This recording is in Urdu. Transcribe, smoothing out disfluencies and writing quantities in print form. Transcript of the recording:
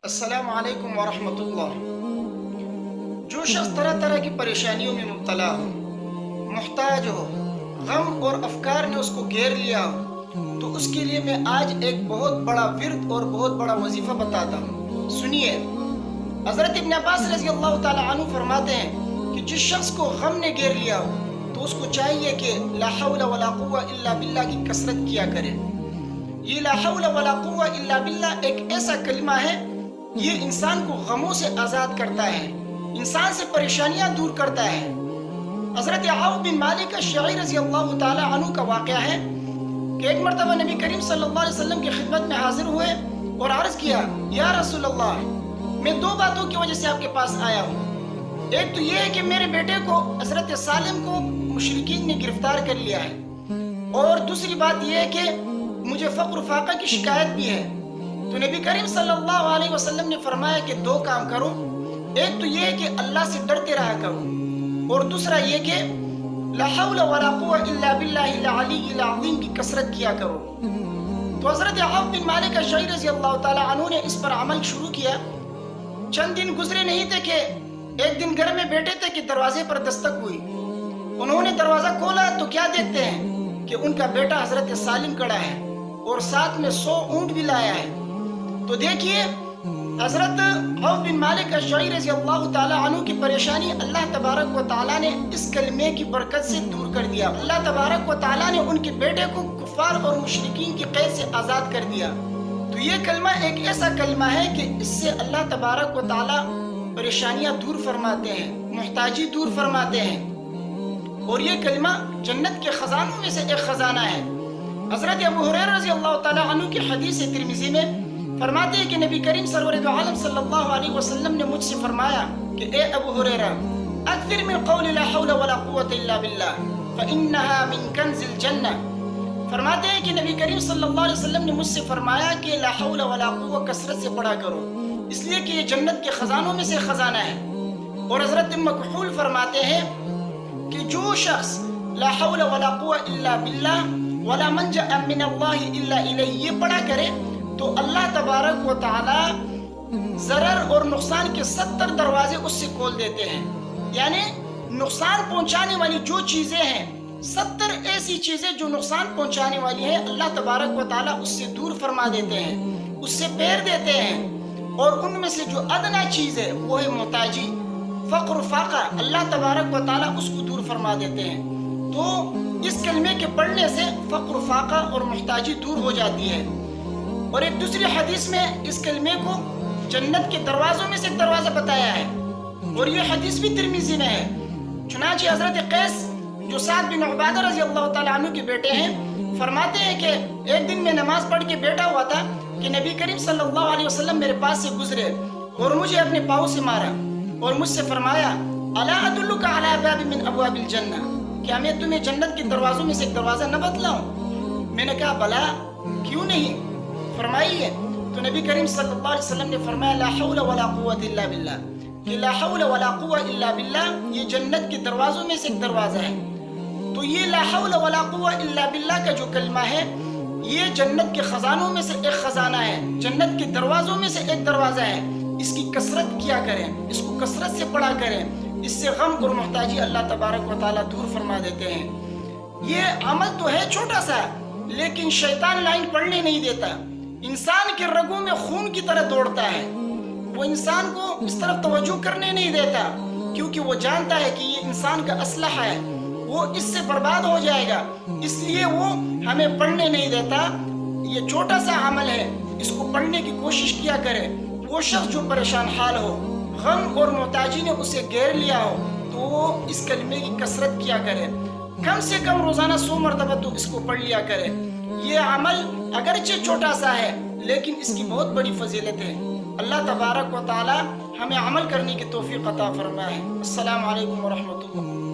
السلام علیکم ورحمۃ اللہ۔ جو شخص طرح طرح کی پریشانیوں میں مبتلا ہو، محتاج ہو، غم اور افکار نے اس کو گھیر لیا ہو، تو اس کے لیے میں آج ایک بہت بڑا ورد اور بہت بڑا وظیفہ بتاتا ہوں، سنیے۔ حضرت ابن عباس رضی اللہ تعالی عنہ فرماتے ہیں کہ جس شخص کو غم نے گھیر لیا ہو تو اس کو چاہیے کہ لا حول ولا قوة الا باللہ کی کثرت کیا کرے۔ یہ لا حول ولا قوة الا باللہ ایک ایسا کلمہ ہے، یہ انسان کو غموں سے آزاد کرتا ہے، انسان سے پریشانیاں دور کرتا ہے۔ حضرت عوف بن مالک الشعیری رضی اللہ تعالی عنہ کا واقعہ ہے کہ ایک مرتبہ نبی کریم صلی اللہ علیہ وسلم کی خدمت میں حاضر ہوئے اور عرض کیا، یا رسول اللہ، میں دو باتوں کی وجہ سے آپ کے پاس آیا ہوں۔ ایک تو یہ ہے کہ میرے بیٹے کو حضرت سالم کو مشرکین نے گرفتار کر لیا ہے، اور دوسری بات یہ ہے کہ مجھے فقر و فاقہ کی شکایت بھی ہے۔ تو نبی کریم صلی اللہ علیہ وسلم نے فرمایا کہ دو کام کرو، ایک تو یہ ہے کہ اللہ سے ڈرتے رہا کرو، اور دوسرا یہ کہ لا حول ولا قوة الا باللہ العلی العظیم کی کثرت کیا کرو۔ تو حضرت عوف بن مالک الشعیری رضی اللہ تعالی عنہ نے اس پر عمل شروع کیا۔ چند دن گزرے نہیں تھے کہ ایک دن گھر میں بیٹھے تھے کہ دروازے پر دستک ہوئی۔ انہوں نے دروازہ کھولا تو کیا دیکھتے ہیں کہ ان کا بیٹا حضرت سالم کھڑا ہے اور ساتھ میں 100 اونٹ بھی لایا ہے۔ تو دیکھیے، حضرت عوف بن مالک الشعیری رضی اللہ تعالی عنہ کی پریشانی اللہ تبارک و تعالیٰ نے اس کلمے کی برکت سے دور کر دیا۔ اللہ تبارک و تعالیٰ نے ان کے بیٹے کو کفار اور مشرکین کی قید سے آزاد کر دیا۔ تو یہ کلمہ ایک ایسا کلمہ ہے کہ اس سے اللہ تبارک و تعالیٰ پریشانیاں دور فرماتے ہیں، محتاجی دور فرماتے ہیں، اور یہ کلمہ جنت کے خزانوں میں سے ایک خزانہ ہے۔ حضرت ابو ہریرہ رضی اللہ تعالی عنہ کی حدیث ترمذی میں فرماتے ہیں کہ نبی کریم سرور دو عالم صلی اللہ علیہ وسلم نے مجھ سے فرمایا کہ اے ابو ہریرہ، اکثر من قول لا حول ولا قوة الا باللہ فإنها من کنز الجنہ۔ فرماتے ہیں کہ نبی کریم صلی اللہ علیہ وسلم نے مجھ سے فرمایا کہ لا حول ولا قوة کثرت سے پڑھا کرو، اس لیے کہ یہ جنت کے خزانوں میں سے خزانہ ہے۔ اور حضرت مکحول فرماتے ہیں کہ جو شخص لا حول ولا قوة الا باللہ ولا منجأ من اللہ الا الیہ یہ پڑھا کرے تو اللہ تبارک و تعالی ضرر اور نقصان کے 70 دروازے اس سے کھول دیتے ہیں۔ یعنی نقصان پہنچانے والی جو چیزیں ہیں، 70 ایسی چیزیں جو نقصان پہنچانے والی ہیں، اللہ تبارک و تعالی اس سے دور فرما دیتے ہیں، اس سے پھیر دیتے ہیں۔ اور ان میں سے جو ادنا چیز ہے وہ ہے محتاجی، فقر و فاقہ، اللہ تبارک و تعالی اس کو دور فرما دیتے ہیں۔ تو اس کلمے کے پڑھنے سے فقر و فاقہ اور محتاجی دور ہو جاتی ہے۔ اور ایک دوسری حدیث میں اس کلمے کو جنت کے دروازوں میں سے ایک دروازہ بتایا ہے، اور یہ حدیث بھی ترمذی میں ہے۔ چنانچہ حضرت قیس جو سعد بن عبادہ رضی اللہ تعالیٰ عنہ کے بیٹے ہیں فرماتے ہیں کہ ایک دن میں نماز پڑھ کے بیٹھا ہوا تھا کہ نبی کریم صلی اللہ علیہ وسلم میرے پاس سے گزرے اور مجھے اپنے پاؤں سے مارا اور مجھ سے فرمایا، الا ادلک علی باب من ابواب الجنہ، کیا میں تمہیں جنت کے دروازوں میں سے ایک دروازہ نہ بتلاؤں؟ میں نے کہا بلا، کیوں نہیں، فرمائیے۔ تو نبی کریم صلی اللہ علیہ وسلم نے فرمایا لا حول ولا قوة الا باللہ، کہ لا حول ولا قوة الا باللہ یہ جنت کے دروازوں میں سے ایک دروازہ ہے۔ تو یہ لا حول ولا قوة الا باللہ کا جو کلمہ ہے یہ جنت کے خزانوں میں سے ایک خزانہ ہے، جنت کے دروازوں میں سے ایک دروازہ ہے۔ اس کی کثرت کیا کریں، اس کو کثرت سے پڑھا کریں، اس سے غم اور محتاجی اللہ تبارک و تعالیٰ دور فرما دیتے ہیں۔ یہ عمل تو ہے چھوٹا سا، لیکن شیطان لائن پڑھنے نہیں دیتا، انسان کے رگوں میں خون کی طرح دوڑتا ہے، وہ انسان کو اس طرف توجہ کرنے نہیں دیتا، کیونکہ وہ جانتا ہے کہ یہ انسان کا اسلحہ ہے، وہ اس سے برباد ہو جائے گا، اس لیے وہ ہمیں پڑھنے نہیں دیتا۔ یہ چھوٹا سا عمل ہے، اس کو پڑھنے کی کوشش کیا کرے۔ وہ شخص جو پریشان حال ہو، غم اور محتاجی نے اسے گھیر لیا ہو، تو وہ اس کلمے کی کثرت کیا کرے، کم سے کم روزانہ 100 مرتبہ تو اس کو پڑھ لیا کرے۔ یہ عمل اگرچہ چھوٹا سا ہے لیکن اس کی بہت بڑی فضیلت ہے۔ اللہ تبارک و تعالی ہمیں عمل کرنے کی توفیق عطا فرمائے۔ السلام علیکم ورحمۃ اللہ۔